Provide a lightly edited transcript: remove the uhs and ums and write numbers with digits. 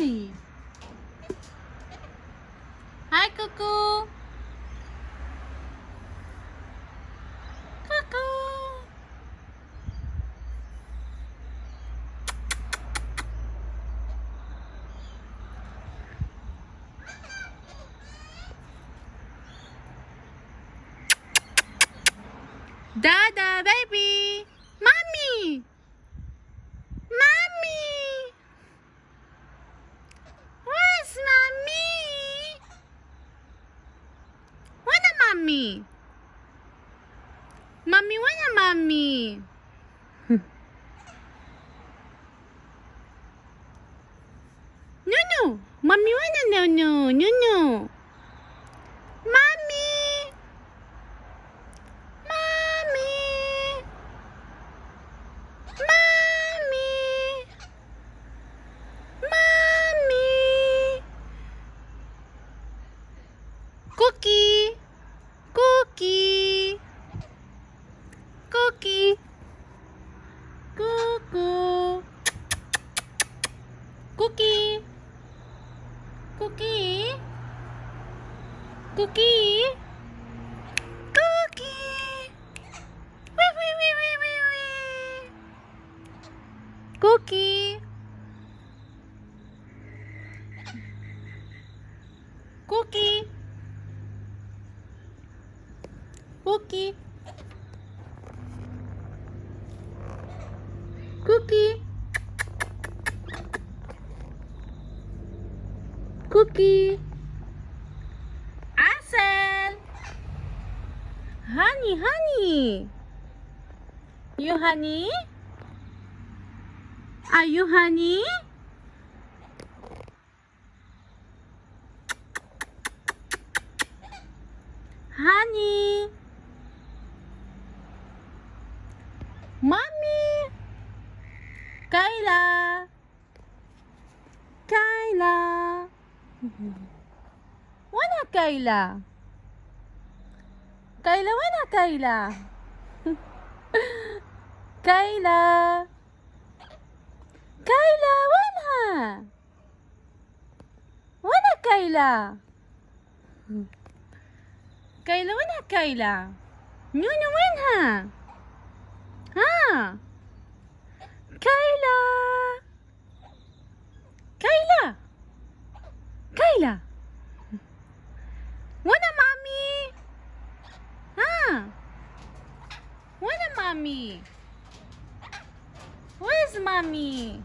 Hi. Hi, Cuckoo. Cuckoo. Dada, baby. Mommy. Mommy. Where's mommy? Where mommy? Mommy, where mommy? No. Mommy, where no. Mommy. Mommy. Mommy. Mommy. Cookie. Cookie. Cookie. Cuckoo. Cookie. Cookie. Cookie. Cookie. Wee. Cookie. Cookie. Cookie. Cookie. Cookie. Asal. Honey. You honey? Are you honey? Honey. Mommy. Kayla. Wala Kayla. Wala Kayla. Kayla, wala. Wala Kayla. Wala Kayla. No, wala. Ha? Kayla. Wala mommy. Ha? Wala mommy. Where's mommy?